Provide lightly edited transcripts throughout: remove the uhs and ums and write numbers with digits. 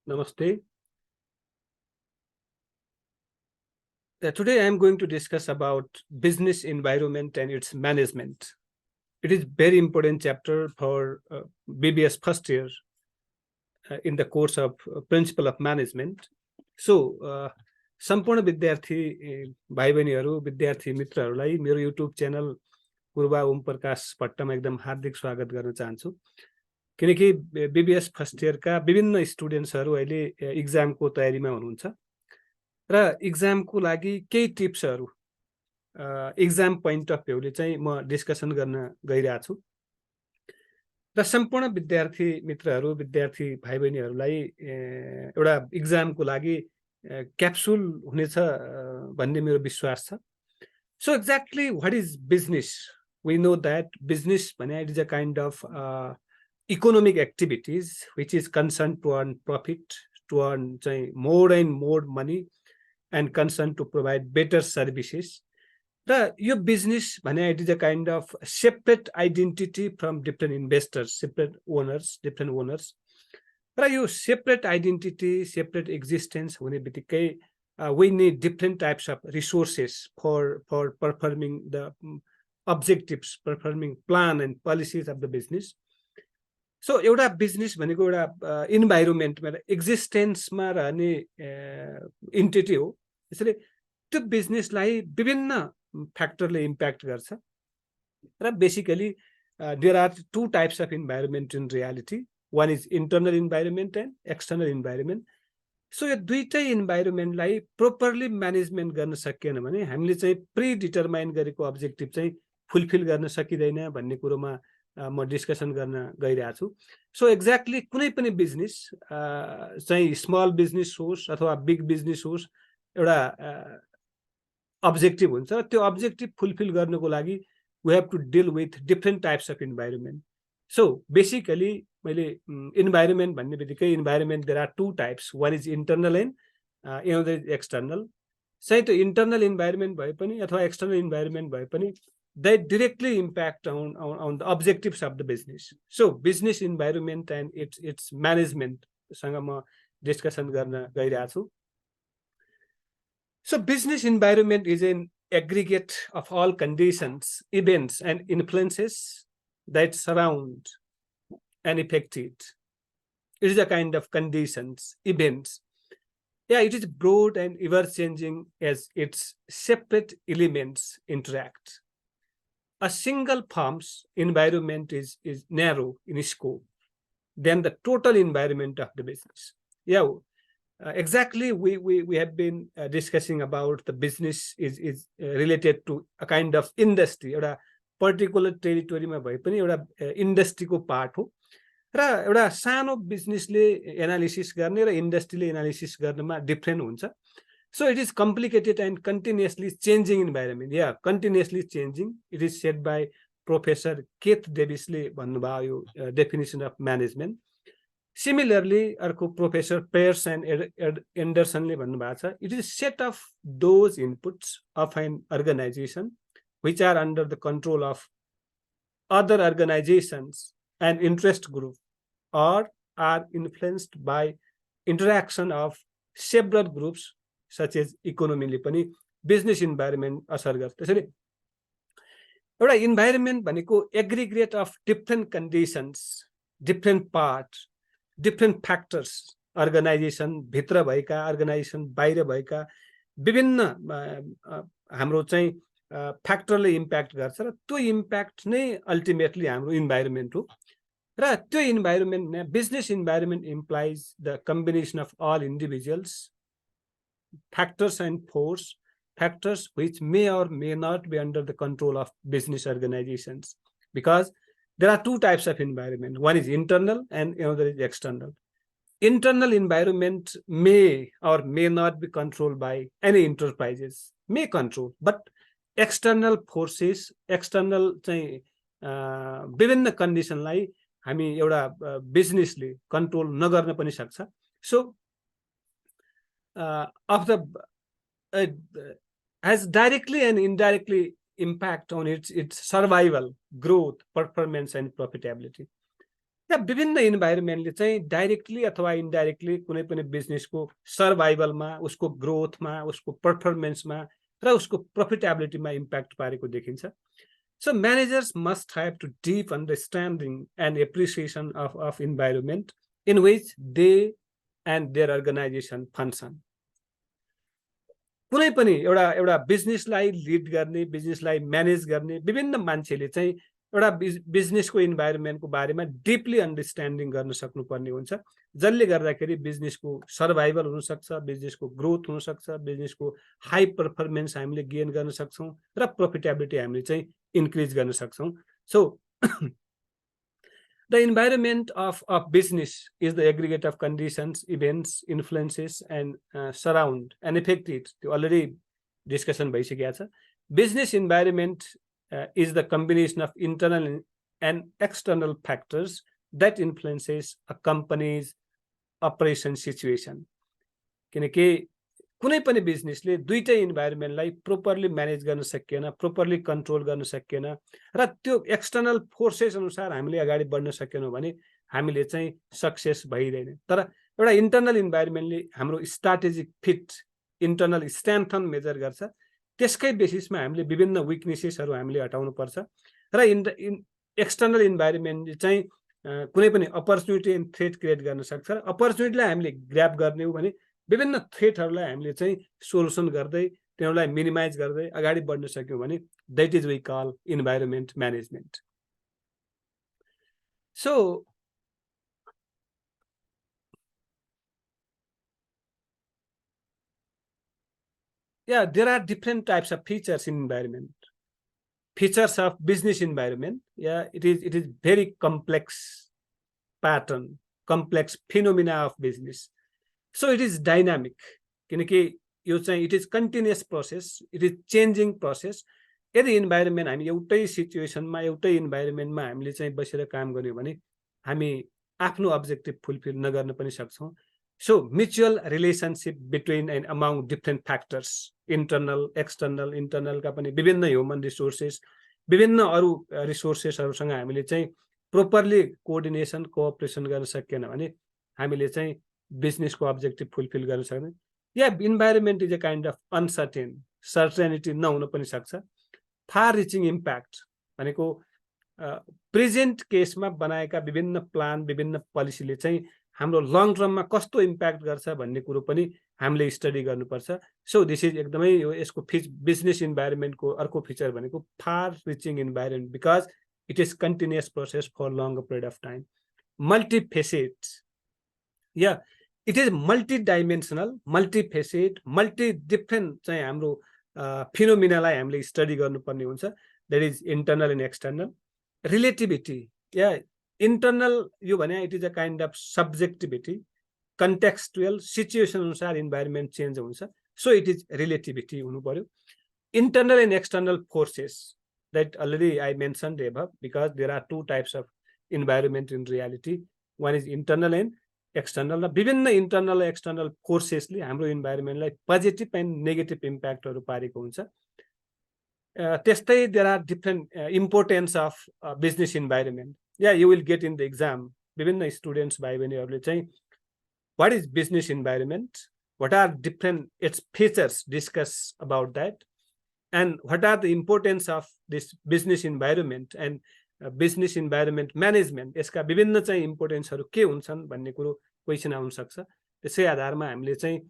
Namaste. Today I am going to discuss about business environment and its management. It is very important chapter for BBS first year in the course of Principle of Management. So सम्पूर्ण विद्यार्थी भाइ बहिनीहरू विद्यार्थी मित्रहरूलाई मेरो YouTube channel पूर्वा ओम प्रकाश भट्टमा एकदम हार्दिक स्वागत गर्न चाहन्छु किनकि बीबीएस फर्स्ट इयरका विभिन्न स्टुडेन्ट्सहरू अहिले एक्जामको तयारीमा हुनुहुन्छ र एक्जामको लागि केही टिप्सहरू एक्जाम पोइन्ट अफ भ्यूले चाहिँ म डिस्कसन गर्न गइरहेको छु र सम्पूर्ण विद्यार्थी मित्रहरू विद्यार्थी भाइ बहिनीहरूलाई एउटा एक्जामको लागि क्याप्सुल हुनेछ भन्ने मेरो विश्वास छ so exactly what is business we know that business भने it is a kind of economic activities which is concern to earn profit to earn चाहिँ more and more money and concern to provide better services र यो business भने it is a kind of separate identity from different investors separate owners different owners र यो separate identity separate existence हुने बित्तिकै we need different types of resources for performing the objectives performing plan and policies of the business so एउटा business भनेको एउटा इन्भाइरोमेन्टमा एक्जिस्टेन्समा रहने entity हो त्यसैले त्यो बिजनेसलाई विभिन्न फ्याक्टरले इम्प्याक्ट गर्छ र basically there are two types of environment in reality one is internal environment and external environment so यो दुईटै इन्भाइरोमेन्टलाई प्रोपरली म्यानेजमेन्ट गर्न सकिएन भने हामीले चाहिँ प्री डिटरमाइन गरेको अब्जेक्टिभ चाहिँ फुलफिल गर्न सकिदैन भन्ने कुरोमा म डिस्कसन गर्न गइरहेको छु सो एक्ज्याक्टली कुनै पनि बिजनेस चाहिँ स्मल बिजनेस होस् अथवा बिग बिजनेस होस् एउटा अब्जेक्टिभ हुन्छ त्यो अब्जेक्टिभ फुलफिल गर्नको लागि we have to deal with different types of environment so basically मैले इन्भाइरोमेन्ट भन्ने बित्तिकै environment there are two types one is internal and another is external चाहिँ त्यो इन्टर्नल इन्भाइरोमेन्ट भए पनि अथवा एक्सटर्नल इन्भाइरोमेन्ट भए पनि they directly impact on the objectives of the business so business environment and its म्यानेजमेन्टसँग म डिस्कसन गर्न गइरहेको छु so business environment is an aggregate of all conditions events and influences that surround and affect it. It is a kind of conditions, events. Yeah, it is broad and ever-changing as its separate elements interact. A single firm's environment is narrow in scope than the total environment of the business. Yeah, exactly. We have been discussing about the business is related to a kind of industry or particular टेरिटोरीमा भए पनि एउटा इन्डस्ट्रीको part हो र एउटा सानो बिजनेसले analysis गर्ने र इन्डस्ट्रीले एनालिसिस गर्नमा डिफ्रेन्ट हुन्छ so it is complicated and continuously changing environment या continuously changing it is set by professor Keith डेभिसले भन्नुभयो यो डेफिनेसन अफ म्यानेजमेन्ट सिमिलरली अर्को प्रोफेसर पेयर्स एन्ड एन्डरसनले भन्नुभएको छ it is set of those inputs of an organisation which are under the control of other organizations and interest group or are influenced by interaction of several groups such as economy ले पनि business environment असर गर्छ त्यसैले एउटा environment भनेको aggregate of different conditions different part different factors organisation भित्र भएका organisation बाहिर भएका विभिन्न हाम्रो चाहिँ फ्याक्टरले इम्प्याक्ट गर्छ र त्यो इम्प्याक्ट नै अल्टिमेटली हाम्रो इन्भाइरोमेन्ट हो र त्यो environment business environment implies the combination of all individuals factors and force factors which may or may not be under the control of business organizations because there are two types of environment one is internal and another is external internal environment may or may not be controlled by any enterprises may control but external forces external चाहिँ विभिन्न कन्डिसनलाई हामी एउटा बिजनेसले control नगर्न पनि सक्छ so of the has directly and indirectly impact on its survival, growth, performance, and profitability. या विभिन्न इन्भाइरोमेन्टले चाहिँ directly अथवा इन्डाइरेक्टली कुनै पनि बिजनेसको सर्भाइभलमा, उसको ग्रोथमा, उसको पर्फर्मेन्समा र उसको प्रफिटेबिलिटीमा इम्प्याक्ट पारेको देखिन्छ। So managers must have to deep understanding and appreciation of environment in which they and their organization function. कुनै पनि एउटा बिजनेसलाई लिड गर्ने, बिजनेसलाई म्यानेज गर्ने विभिन्न मान्छेले चाहिँ एउटा बिजनेसको इन्भाइरोमेन्टको बारेमा डिपली अन्डरस्ट्यान्डिङ गर्न सक्नुपर्ने हुन्छ, जसले गर्दाखेरि बिजनेसको सर्भाइभल हुनसक्छ, बिजनेसको ग्रोथ हुनसक्छ, बिजनेसको हाई पर्फर्मेन्स हामीले गेन गर्न सक्छौँ र प्रफिटेबिलिटी हामीले चाहिँ इन्क्रिज गर्न सक्छौँ। So the environment of business is the aggregate of conditions, events, influences, and surround and affect it. Already discussion भइसकेको छ। Business environment is the combination of internal and external factors that influences a company's operation situation. किनकि कुनै पनि बिजनेसले दुईटै इन्भाइरोमेन्टलाई properly manage गर्न सकिएन, properly control गर्न सकिएन र त्यो एक्सटर्नल फोर्सेस अनुसार हामीले अगाडि बढ्न सकेनौँ भने हामीले चाहिँ सक्सेस भइरहेन। तर एउटा इन्टरनल इन्भाइरोमेन्टले हाम्रो strategic fit, internal strengthen measure गर्छ। त्यसकै बेसिसमा हामीले विभिन्न विकनेसेसहरू हामीले हटाउनु पर्छ र एक्सटर्नल इन्भाइरोमेन्टले चाहिँ कुनै पनि अपर्च्युनिटी एन्ड थ्रेट क्रिएट गर्न सक्छ। अपर्च्युनिटीलाई हामीले ग्र्याब गर्ने हो भने विभिन्न थ्रेटहरूलाई हामीले चाहिँ सोल्युसन गर्दै त्यसलाई मिनिमाइज गर्दै अगाडि बढ्न सक्यौँ भने that is we call environment management. So yeah, there are different types of features in environment. Features of business environment, yeah, it is very complex pattern, complex phenomena of business. So it is dynamic. किनकि यो चाहिँ it is continuous process, it is changing process. यदि environment हामी एउटै सिचुएसनमा, एउटै इन्भाइरोमेन्टमा हामीले चाहिँ बसेर काम गर्यो भने हामी आफ्नो अब्जेक्टिभ फुलफिल नगर्न पनि सक्छौँ। So mutual relationship between and among different factors, internal, external, internal का पनि विभिन्न ह्युमन रिसोर्सेस, विभिन्न अरू रिसोर्सेसहरूसँग हामीले चाहिँ प्रोपरली कोअर्डिनेसन, कोअपरेसन गर्न सकेन भने हामीले चाहिँ बिजनेसको अब्जेक्टिभ फुलफिल गर्न सक्दैन। या environment is a kind of uncertain, certainty नहुन पनि सक्छ। फार रिचिङ इम्प्याक्ट भनेको प्रेजेन्ट केसमा बनाएका विभिन्न प्लान, विभिन्न पोलिसीले चाहिँ हाम्रो लङ टर्ममा कस्तो इम्प्याक्ट गर्छ भन्ने कुरो पनि हामीले स्टडी गर्नुपर्छ। सो दिस इज एकदमै यसको बिजनेस इन्भाइरोमेन्टको अर्को फिचर भनेको far reaching environment because it is continuous process for long period of time. Multifaceted, या it is multi dimensional, multifaceted, multi different चाहिँ हाम्रो फिनोमिनालाई हामीले स्टडी गर्नुपर्ने हुन्छ। That is internal and external. Relativity, या इन्टरनल यो भने it is a kind of subjectivity, contextual, situation अनुसार इन्भाइरोमेन्ट चेन्ज हुन्छ। सो इट इज रिलेटिभिटी हुनु पर्यो। Internal and external forces, that already I mentioned above, because there are two types of environment in reality. One is internal and external. विभिन्न internal and external forces ले हाम्रो environment positive and negative impact हरू पारेको हुन्छ। त्यस्तै there are different importance of business environment. Yeah, you will get in the exam. विभिन्न students भाइ बहिनीहरूले चाहिँ what is business environment? What are different its features? Discuss about that. And what are the importance of this business environment and business environment management? यसका विभिन्न चाहिँ इम्पोर्टेन्सहरू के हुन्छन् भन्ने कुरो क्वेसन आउन सक्छ। त्यसै आधारमा हामीले चाहिँ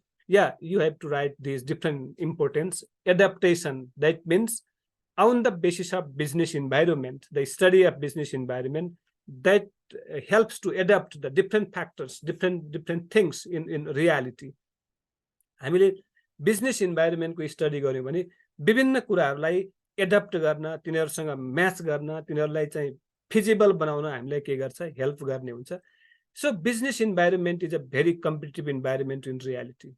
you have to write these different importance. Adaptation, that means on the basis of business environment, the study of business environment that helps to adapt the different factors, different things in reality. हामीले business इन्भाइरोमेन्टको study गर्यौं भने विभिन्न कुराहरूलाई adapt गर्न, तिनीहरूसँग match गर्न, तिनीहरूलाई चाहिँ फिजिबल बनाउन हामीलाई के गर्छ, हेल्प गर्ने हुन्छ। So business environment is a very competitive environment in reality,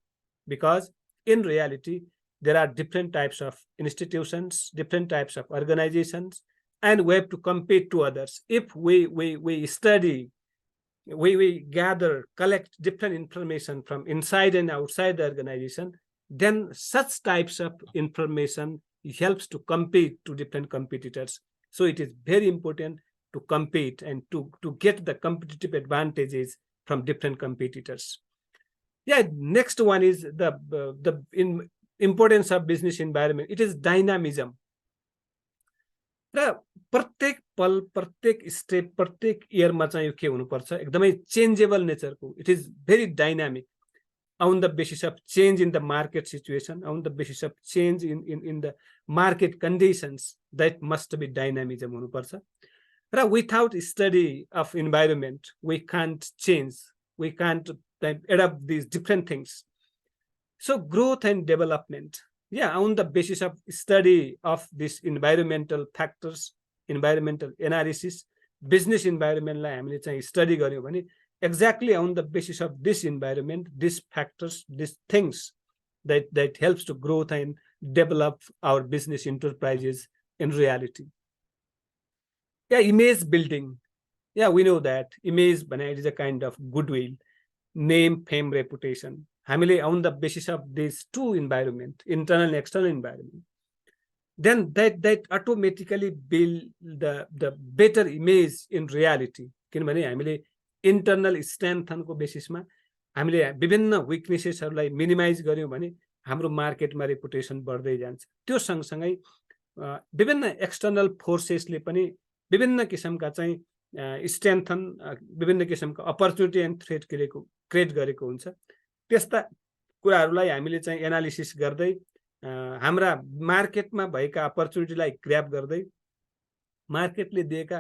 because in reality there are different types of institutions, different types of organisations, and we have to compete to others. If we study, we gather, collect different information from inside and outside the organization, then such types of information helps to compete to different competitors. So it is very important to compete and to get the competitive advantages from different competitors. Yeah, next one is the importance of business environment. It is dynamism. र प्रत्येक पल प्रत्येक step प्रत्येक इयरमा चाहिँ यो के हुनुपर्छ एकदमै चेन्जेबल नेचरको. It is very dynamic on the basis of change in the market situation, on the basis of change in the market conditions. That must be dynamism हुनुपर्छ. र without study of environment we can't change, we can't adapt these different things. So growth and development, yeah, on the basis of study of this environmental factors, environmental analysis, business environment लाई हामीले चाहिँ study गर्यौं भने exactly on the basis of this environment, these factors, these things that helps to growth and develop our business enterprises in reality. Yeah, image building. Yeah, we know that image it is a kind of goodwill, name, fame, reputation. हामीले on the basis of these two environment, internal and external environment, then that automatically build the better image in reality. किनभने हामीले internal स्ट्रेन्थनको बेसिसमा हामीले विभिन्न विकनेसेसहरूलाई minimise गर्यौं भने हाम्रो मार्केटमा reputation बढ्दै जान्छ. त्यो सँगसँगै विभिन्न एक्सटर्नल फोर्सेसले पनि विभिन्न किसिमका चाहिँ स्ट्रेन्थन, विभिन्न किसिमका अपर्चुनिटी एन्ड थ्रेट क्रिएट गरेको हुन्छ. त्यस्ता कुराहरूलाई हामीले चाहिँ एनालिसिस गर्दै हाम्रा मार्केटमा भएका अपर्चुनिटीलाई ग्र्याब गर्दै मार्केटले दिएका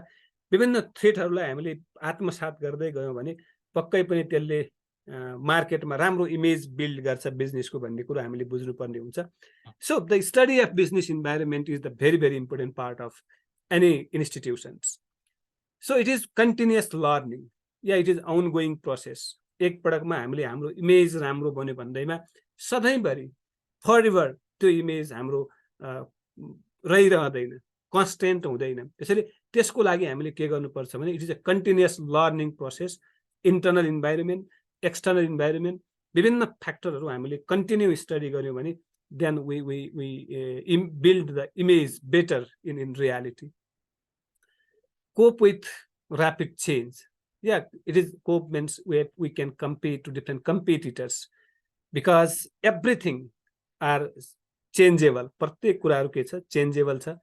विभिन्न थ्रेटहरूलाई हामीले आत्मसात गर्दै गयौं भने पक्कै पनि त्यसले मार्केटमा राम्रो इमेज बिल्ड गर्छ बिजनेसको भन्ने कुरा हामीले बुझ्नुपर्ने हुन्छ. So the study of business environment is the very important part of any institutions. So it is continuous learning. Yeah it is ongoing process. एक पटकमा हामीले हाम्रो इमेज राम्रो बन्यो भन्दैमा सधैँभरि फरएभर त्यो इमेज हाम्रो रहिरहँदैन, कन्स्टेन्ट हुँदैन. त्यसैले त्यसको लागि हामीले के गर्नुपर्छ भने it is a continuous learning process. Internal environment, external environment, विभिन्न फ्याक्टरहरू हामीले कन्टिन्यू स्टडी गर्यौं भने then we build the image better in reality. Cope with rapid change. Yeah, it is cope means we can compete to different competitors because everything are changeable. प्रत्येक कुराहरु के छ changeable छ.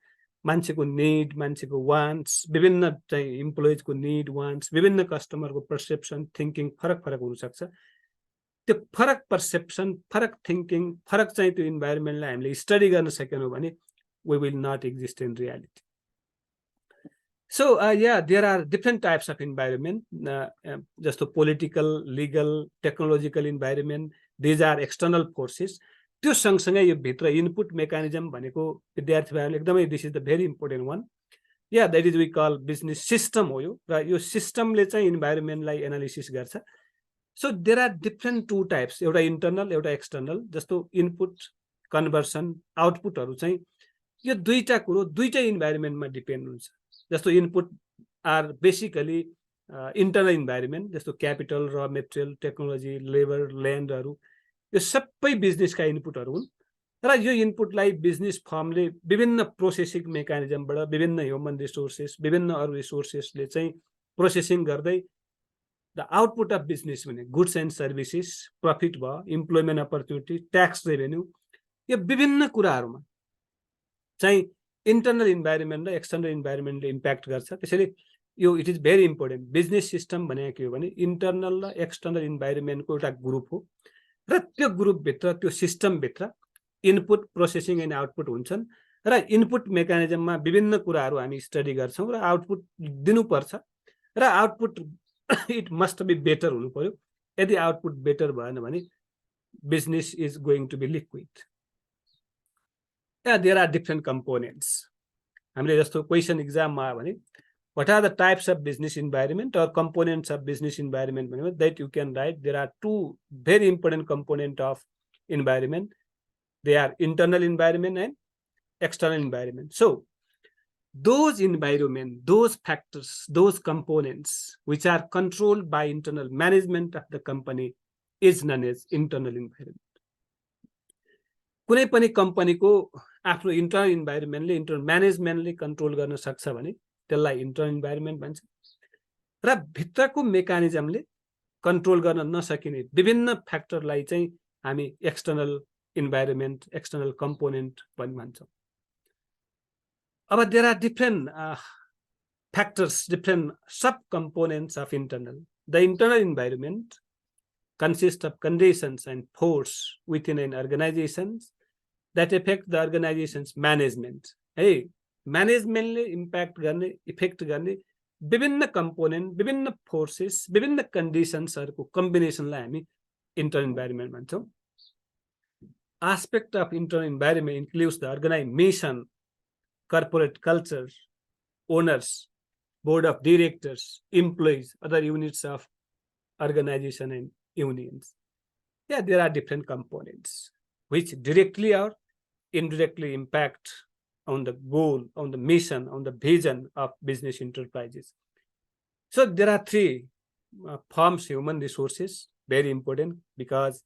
मान्छेको नीड, मान्छेको wants, विभिन्न चाहिँ इम्प्लोइजको नीड, वान्ट्स, विभिन्न कस्टमरको पर्सेप्सन, थिंकिङ फरक हुन सक्छ. त्यो फरक पर्सेप्सन, फरक थिंकिङ, फरक चाहिँ त्यो इन्भाइरोमेन्टलाई हामीले स्टडी गर्न सकेनौं भने we will not exist in reality. So yeah, there are different types of environment, just the political, legal, technological environment. These are external forces. त्यो सँगसँगै यो भित्र इनपुट मेकानिजम भनेको विद्यार्थीहरुले एकदमै this is the very important one. या that is we call business system हो यो. र यो सिस्टमले चाहिँ इन्भाइरोमेन्टलाई एनालिसिस गर्छ. So there are different two types. एउटा इन्टरनल, एउटा एक्सटर्नल. जस्तो इनपुट, कन्भर्सन, आउटपुटहरु चाहिँ यो दुईटा कुरो दुईटै इन्भाइरोमेन्टमा डिपेन्ड हुन्छ. जस्तो input are basically internal environment, जस्तो क्यापिटल, र मेटेरियल, टेक्नोलोजी, लेबर, ल्यान्डहरु, यो सबै बिजनेसका इनपुटहरु हुन्. र यो इनपुटलाई बिजनेस फर्मले विभिन्न प्रोसेसिङ मेकानिजमबाट, विभिन्न ह्युमन रिसोर्सेस, विभिन्न अरु रिसोर्सेसले चाहिँ प्रोसेसिङ गर्दै द आउटपुट अफ बिजनेस भने गुड्स एन्ड सर्भिसेस, प्रॉफिट भयो, इम्प्लोयमेन्ट अपर्चुनिटी, ट्याक्स रेभेन्यू, यो विभिन्न कुराहरुमा चाहिँ इन्टरनल इन्भाइरोमेन्ट र एक्सटर्नल इन्भाइरोमेन्टले इम्प्याक्ट गर्छ. त्यसैले यो it is very important. Business system भनेको के हो भने इन्टरनल र एक्सटर्नल इन्भाइरोमेन्टको एउटा ग्रुप हो. र त्यो ग्रुप भित्र, त्यो सिस्टम भित्र इनपुट, प्रोसेसिङ एन्ड आउटपुट हुन्छन्. र इनपुट मेकानिजममा विभिन्न कुराहरु हामी स्टडी गर्छौं र आउटपुट दिनुपर्छ. र output it must be better हुनु पर्यो. यदि आउटपुट बेटर भएन भने business is going to be liquid. Yeah, there are different components. हामीले जस्तो क्वेशन एक्जाममा आयो भने what are the types of business environment or components of business environment भनेको that you can write. There are two very important component of environment. They are internal environment and external environment. So those environment, those factors, those components which are controlled by internal management of the company is known as internal environment. कुनै पनि कम्पनीको आफ्नो internal इन्भाइरोमेन्टले, internal म्यानेजमेन्टले control गर्न सक्छ भने त्यसलाई internal environment भन्छ। र भित्रको मेकानिजमले कन्ट्रोल गर्न नसकिने विभिन्न फ्याक्टरलाई चाहिँ हामी एक्सटर्नल इन्भाइरोमेन्ट, एक्सटर्नल कम्पोनेन्ट पनि भन्छौँ। अब there are different factors, different sub-components of internal. The internal environment consists of conditions and force within an organization that affect the organization's management. Hey, management ले impact गर्ने, effect गर्ने विभिन्न component, विभिन्न forces, विभिन्न conditions को combination लाई हामी internal environment भन्छौँ। Aspect of internal environment includes the organization mission, corporate culture, owners, board of directors, employees, other units of organization and unions. Yeah, there are different components which directly or indirectly impact on the goal, on the mission, on the vision of business enterprises. So there are three forms: human resources, very important, because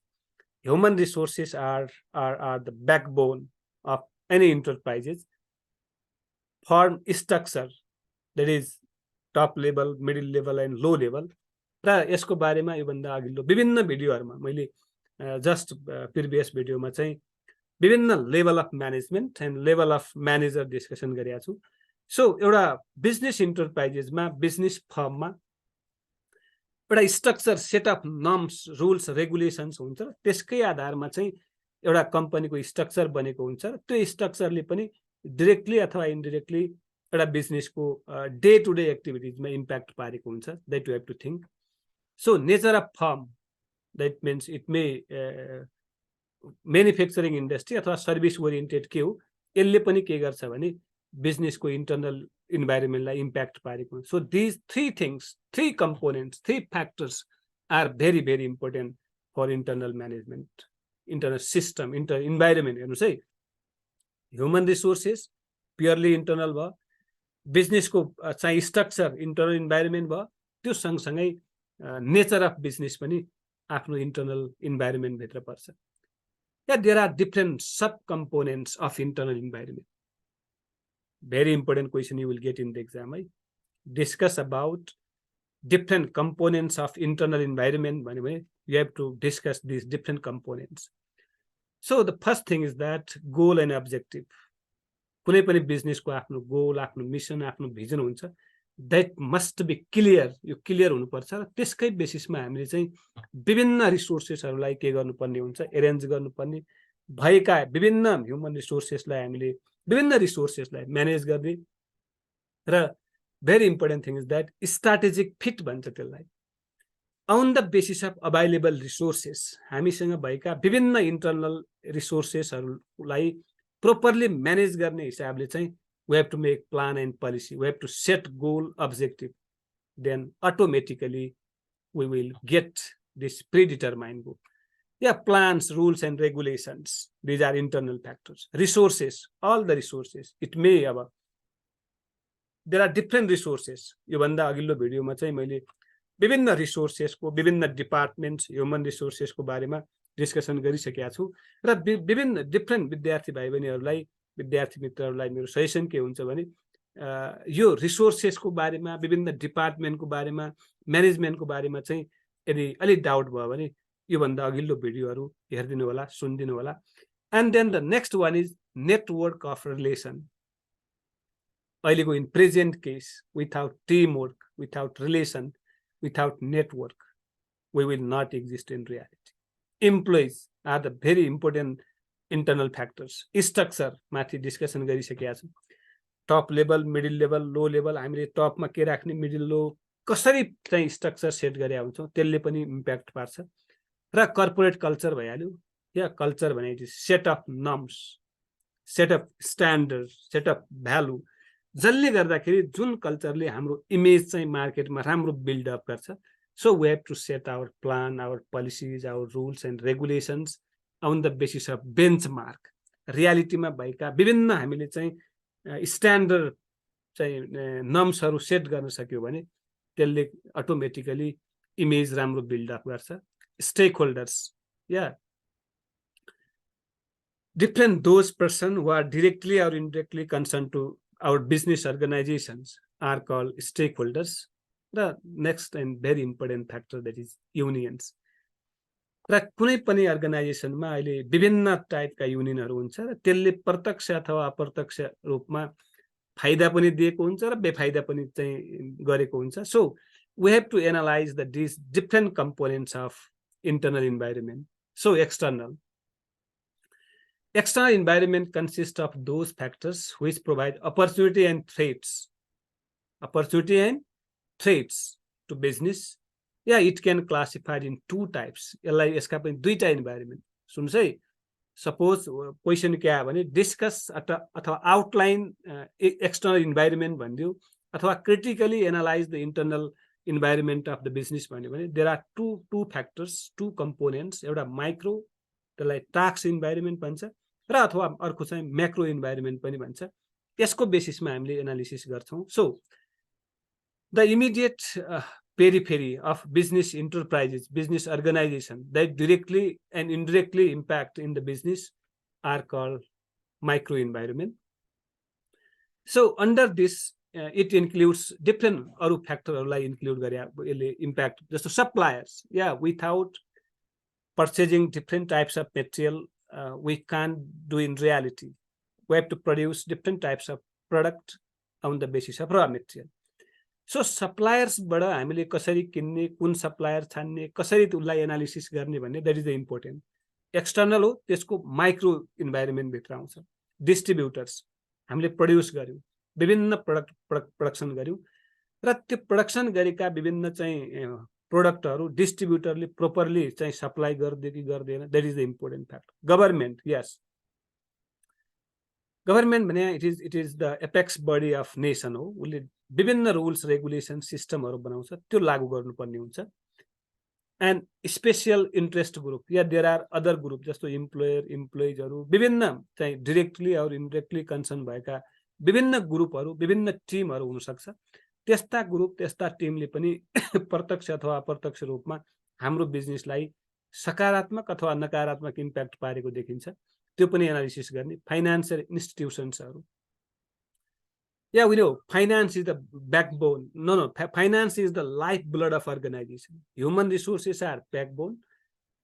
human resources are the backbone of any enterprises. Form structure, that is top level, middle level and low level. र यसको बारेमा योभन्दा अघिल्लो विभिन्न भिडियोहरुमा मैले just previous भिडियोमा चाहिँ विभिन्न level of management and level of manager discussion गरेका छु। सो एउटा बिजनेस इन्टरप्राइजेसमा, बिजनेस फर्ममा एउटा structure, set of norms, rules, regulations हुन्छ। त्यसकै आधारमा चाहिँ एउटा कम्पनीको स्ट्रक्चर बनेको हुन्छ। त्यो स्ट्रक्चरले पनि डाइरेक्टली अथवा इन्डाइरेक्टली एउटा बिजनेसको डे टु डे एक्टिभिटिजमा इम्प्याक्ट पारेको हुन्छ। That you have to think. So nature of firm, that means it may manufacturing industry अथवा सर्भिस ओरिएन्टेड के हो, यसले पनि के गर्छ भने बिजनेसको इन्टरनल इन्भाइरोमेन्टलाई इम्प्याक्ट पारेको हुन्छ। So these three things, three components, three factors are very very important for internal management, internal system, internal environment. हेर्नुहोस् है, ह्युमन रिसोर्सेस प्योरली इन्टरनल भयो, बिजनेसको चाहिँ स्ट्रक्चर इन्टरनल इन्भाइरोमेन्ट भयो, त्यो सँगसँगै नेचर अफ बिजनेस पनि आफ्नो इन्टरनल इन्भाइरोमेन्ट भित्र पर्छ। There are different sub components of internal environment. Very important question you will get in the exam है। Discuss about different components of internal environment भन्यो भने you have to discuss this different components. So the first thing is that goal and objective. कुनै पनि बिजनेसको आफ्नो goal, आफ्नो mission, आफ्नो vision हुन्छ। दैट मस्ट बी क्लियर, यो क्लियर हुनुपर्छ। र त्यसकै बेसिसमा हामीले चाहिँ विभिन्न रिसोर्सेसहरूलाई के गर्नुपर्ने हुन्छ, एरेन्ज गर्नुपर्ने, भएका विभिन्न ह्युमन रिसोर्सेसलाई हामीले विभिन्न रिसोर्सेसलाई म्यानेज गर्ने। र very important thing is that strategic fit भन्छ त्यसलाई। On the basis of available resources, हामीसँग भएका विभिन्न इन्टरनल रिसोर्सेसहरूलाई properly manage गर्ने हिसाबले चाहिँ we have to make plan and policy, we have to set goal, objective, then automatically we will get this predetermined goal. Yeah, plans, rules and regulations, these are internal factors. Resources, all the resources, it may have there are different resources. यो भन्दा अघिल्लो भिडियोमा चाहिँ मैले विभिन्न रिसोर्सेसको, विभिन्न departments, human रिसोर्सेसको बारेमा discussion गरिसकेका छु। र विभिन्न डिफरेन्ट विद्यार्थी भाइ बहिनीहरूलाई, विद्यार्थी मित्रहरूलाई मेरो सजेसन के हुन्छ भने यो रिसोर्सेसको बारेमा, विभिन्न डिपार्टमेन्टको बारेमा, म्यानेजमेन्टको बारेमा चाहिँ यदि अलि डाउट भयो भने यो भन्दा अघिल्लो भिडियोहरू हेर्दिनु होला, सुनिदिनु होला। And then the next one is network of relation. अहिलेको in present case, without team work, without relation, without network, we will not exist in reality. Employees are the very important internal factors. Structure माथि discussion गरिसकेका छौँ। Top level, middle level, लो level, हामीले टपमा के राख्ने, middle लो कसरी चाहिँ structure set गरेका हुन्छौँ त्यसले पनि इम्प्याक्ट पार्छ। र कर्पोरेट कल्चर भइहाल्यो। या कल्चर भनेको set of norms, set of standard, set of value, जसले गर्दाखेरि जुन कल्चरले हाम्रो इमेज चाहिँ मार्केटमा राम्रो बिल्डअप गर्छ। So we have to set our plan, our policies, our rules and regulations on the basis of benchmark. रियालिटीमा भएका विभिन्न हामीले चाहिँ स्ट्यान्डर्ड चाहिँ नर्म्सहरू सेट गर्न सक्यो भने त्यसले अटोमेटिकली इमेज राम्रो बिल्डअप गर्छ। स्टेक होल्डर्स, या different those person who are directly or indirectly concerned to our business organizations, are called stakeholders. The next and very important factor, that is unions. र कुनै पनि अर्गनाइजेसनमा अहिले विभिन्न टाइपका युनियनहरू हुन्छ र त्यसले प्रत्यक्ष अथवा अप्रत्यक्ष रूपमा फाइदा पनि दिएको हुन्छ र बेफाइदा पनि चाहिँ गरेको हुन्छ. So we have to analyze these different components of internal environment. So external environment consists of those factors which provide opportunity and threats to business. Yeah, it can classified in two types. यसका पनि दुईटा environment. सुन्नुस् है, suppose question के आयो भने discuss अथवा outline external environment भनिदियो अथवा critically analyse the internal environment of the business भन्यो भने there are two factors, two components. एउटा माइक्रो, त्यसलाई टास्क इन्भाइरोमेन्ट भन्छ, र अथवा अर्को चाहिँ म्याक्रो इन्भाइरोमेन्ट पनि भन्छ. यसको बेसिसमा हामीले एनालिसिस गर्छौं. So the immediate periphery of business enterprises, business organization that directly and indirectly impact in the business are called micro environment. So under this, it includes different other factors like include impact, just the suppliers. Yeah, without purchasing different types of material, we can't do in reality. We have to produce different types of product on the basis of raw material. So सप्लायर्सबाट हामीले कसरी किन्ने, कुन supplier छान्ने, कसरी उसलाई analysis गर्ने भन्ने, that is the important. External हो, त्यसको माइक्रो इन्भाइरोमेन्ट भित्र आउँछ. डिस्ट्रिब्युटर्स, हामीले प्रड्युस गर्यौं, विभिन्न प्रोडक्सन गर्यौं र त्यो प्रोडक्सन गरेका विभिन्न चाहिँ प्रोडक्टहरू डिस्ट्रिब्युटरले प्रोपरली चाहिँ सप्लाई गर्दै कि गर्दैन, that is the important factor. Government, yes, government भने it is the apex body of nation हो. उसले विभिन्न रुल्स, रेगुलेसन, सिस्टमहरू बनाउँछ, त्यो लागू गर्नुपर्ने हुन्छ. एन्ड स्पेशल इन्ट्रेस्ट ग्रुप, या देयर आर अदर ग्रुप, जस्तो इम्प्लोयर, इम्प्लोइजहरू, विभिन्न चाहिँ डिरेक्टली अर इन्डिरेक्टली कन्सर्न भएका विभिन्न ग्रुपहरू, विभिन्न टिमहरू हुन सक्छ. त्यस्ता ग्रुप, त्यस्ता टिमले पनि प्रत्यक्ष अथवा अप्रत्यक्ष रूपमा हाम्रो बिजनेसलाई सकारात्मक अथवा नकारात्मक इम्प्याक्ट पारेको देखिन्छ. त्यो पनि एनालिसिस गर्ने. फाइनान्शियल इन्स्टिट्युसन्सहरू, yeah, we know finance is the backbone. No, finance is the lifeblood of organization. Human resources are backbone,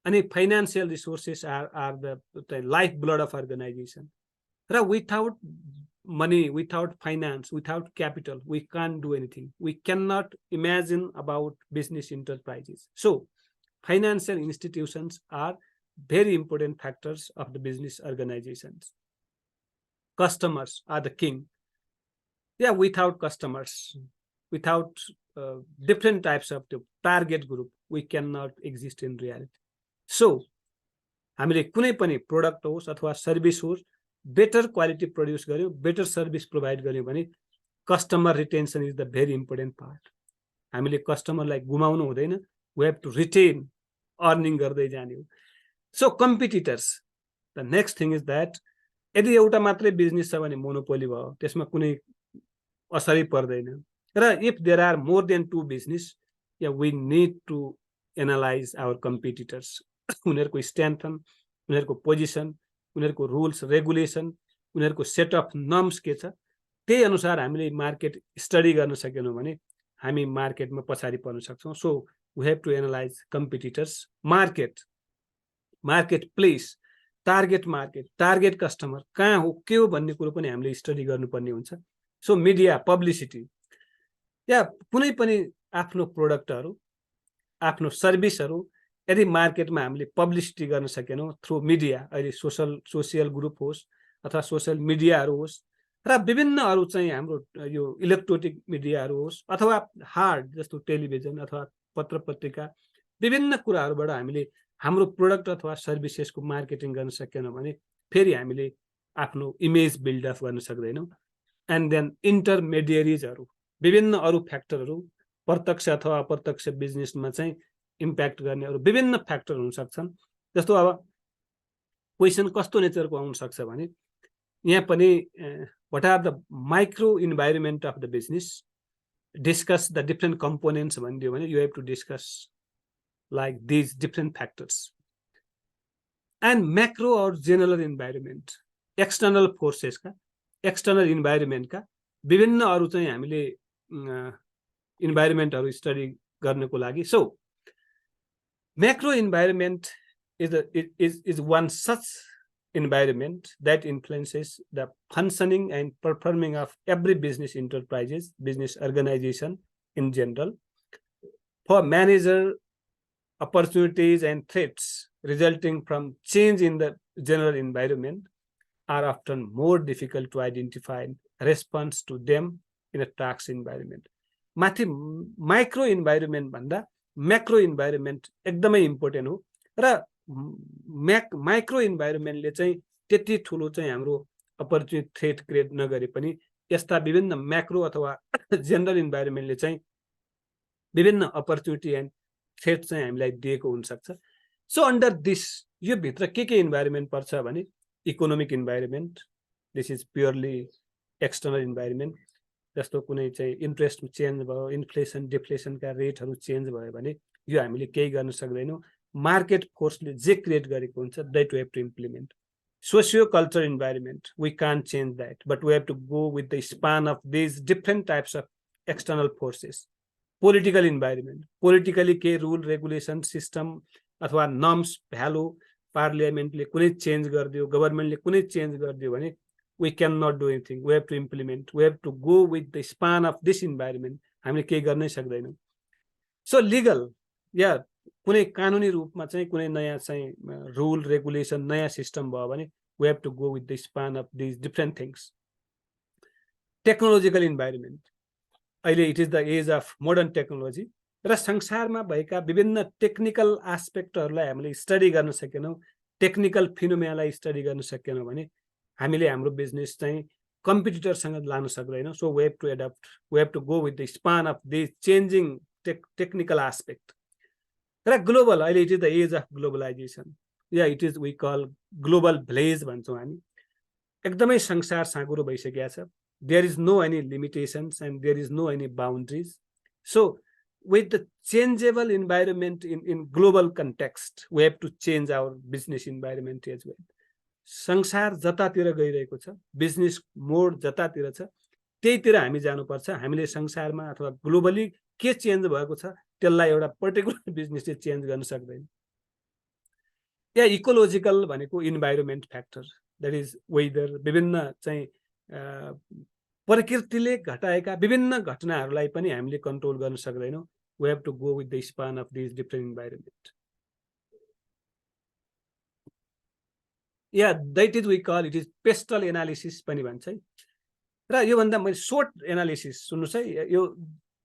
and financial resources are the lifeblood of organization. Without money, without finance, without capital, we can't do anything. We cannot imagine about business enterprises. So financial institutions are very important factors of the business organizations. Customers are the king. Yeah, without customers, without different types of the target group, we cannot exist in reality. So हामीले कुनै पनि product होस् अथवा service होस्, better quality produce गर्यो, better service provide गर्यो भने customer retention is the very important part. हामीले कस्टमरलाई गुमाउनु हुँदैन. We have to retain, earning गर्दै जाने हो. So competitors, the next thing is that यदि एउटा मात्रै बिजनेस छ भने मोनोपोली भयो, त्यसमा कुनै असरै पर्दैन. र if there are more than two business, या we need to analyse our competitors. उनीहरूको स्ट्रेन्थन, उनीहरूको पोजिसन, उनीहरूको रुल्स, रेगुलेसन, उनीहरूको सेट अफ नर्म्स के छ, त्यही अनुसार हामीले मार्केट स्टडी गर्न सकेनौँ भने हामी मार्केटमा पछाडि पर्न सक्छौँ. So we have to analyse competitors, market place, target market, target customer कहाँ हो, के हो भन्ने कुरो पनि हामीले स्टडी गर्नुपर्ने हुन्छ. सो मिडिया, पब्लिसिटी, या कुनै पनि आफ्नो प्रोडक्टहरू, आफ्नो सर्भिसहरू यदि मार्केटमा हामीले पब्लिसिटी गर्न सकेनौँ थ्रु मिडिया, अहिले सोसियल ग्रुप होस् अथवा सोसियल मिडियाहरू होस्, र विभिन्न अरू चाहिँ हाम्रो यो इलेक्ट्रोनिक मिडियाहरू होस् अथवा हार्ड जस्तो टेलिभिजन अथवा पत्र पत्रिका, विभिन्न कुराहरूबाट हामीले हाम्रो प्रोडक्ट अथवा सर्भिसेसको मार्केटिङ गर्न सकेनौँ भने फेरि हामीले आफ्नो इमेज बिल्डअप गर्न सक्दैनौँ. एन्ड देन इन्टरमेडिएरिजहरू, विभिन्न अरू फ्याक्टरहरू प्रत्यक्ष अथवा अप्रत्यक्ष बिजनेसमा चाहिँ इम्प्याक्ट गर्ने अरू विभिन्न फ्याक्टर हुन सक्छन्. जस्तो अब क्वेसन कस्तो नेचरको आउन सक्छ भने यहाँ पनि what are the micro environment of the business, discuss the different components भनिदियो भने you have to discuss like these different factors. And macro or general environment, external फोर्सेसका, एक्सटर्नल इन्भाइरोमेन्टका विभिन्न अरू चाहिँ हामीले इन्भाइरोमेन्टहरू स्टडी गर्नको लागि. सो macro environment is one such environment that influences the functioning and performing of every business enterprises, business organization in general. For manager, opportunities and threats resulting from change in the general environment are often more difficult to identify and response to them in a task environment. माथि micro environment भन्दा macro environment एकदमै important हो र micro इन्भाइरोमेन्टले चाहिँ त्यति ठुलो चाहिँ हाम्रो अपर्च्युनिटी थ्रेट क्रिएट नगरे पनि यस्ता विभिन्न म्याक्रो अथवा जनरल इन्भाइरोमेन्टले चाहिँ विभिन्न अपर्च्युनिटी एन्ड थ्रेट चाहिँ हामीलाई दिएको हुन सक्छ. सो अन्डर दिस यो भित्र के इन्भाइरोमेन्ट पर्छ भने economic environment, this is purely external environment. जस्तो कुनै चाहिँ इन्ट्रेस्ट चेन्ज भयो, इन्फ्लेसन डिफ्लेसनका रेटहरू चेन्ज भयो भने यो हामीले केही गर्न सक्दैनौँ. मार्केट फोर्सले जे क्रिएट गरेको हुन्छ that we have to implement. Socio culture environment we can't change that, but we have to go with the span of these different types of external forces. Political environment, politically के rule regulation system अथवा norms value पार्लियामेन्टले कुनै change गरिदियो, गभर्मेन्टले कुनै change गरिदियो भने we cannot do anything. We have to implement. We have to go with the span of this environment. हामीले केही गर्नै सक्दैनौँ. सो लिगल या कुनै कानुनी रूपमा चाहिँ कुनै नयाँ चाहिँ रुल रेगुलेसन नयाँ सिस्टम भयो भने we have to go with the span of these different things. Technological environment, अहिले it is the age of modern technology र संसारमा भएका विभिन्न टेक्निकल एस्पेक्टहरूलाई हामीले स्टडी गर्न सकेनौँ, टेक्निकल फिनोमेनालाई स्टडी गर्न सकेनौँ भने हामीले हाम्रो बिजनेस चाहिँ कम्पिटिटरसँग लान सक्दैनौँ. So we have to adapt, we have to go with the span of the changing technical aspect. र ग्लोबल, अहिले it is the age of globalisation या it is we call global village भन्छौँ हामी. एकदमै संसार साँगुरो भइसकेको छ. There is no any limitations and there is no any boundaries. So with the changeable environment in global context, we have to change our business environment as well. संसार जतातिर गइरहेको छ, बिजनेस मोड जतातिर छ, त्यहीतिर हामी जानुपर्छ. हामीले संसारमा अथवा ग्लोबली के चेन्ज भएको छ त्यसलाई एउटा पर्टिकुलर बिजनेसले चेन्ज गर्न सक्दैन. या इकोलोजिकल भनेको environment factor, that is whether, विभिन्न चाहिँ प्रकृतिले घटाएका विभिन्न घटनाहरूलाई पनि हामीले कन्ट्रोल गर्न सक्दैनौँ. We have to go with the span of these different environment. Yeah, that is we call it is pestle analysis पनि भन्छ है. र यो भन्दा मैले शोर्ट एनालिसिस सुन्नुस् है. यो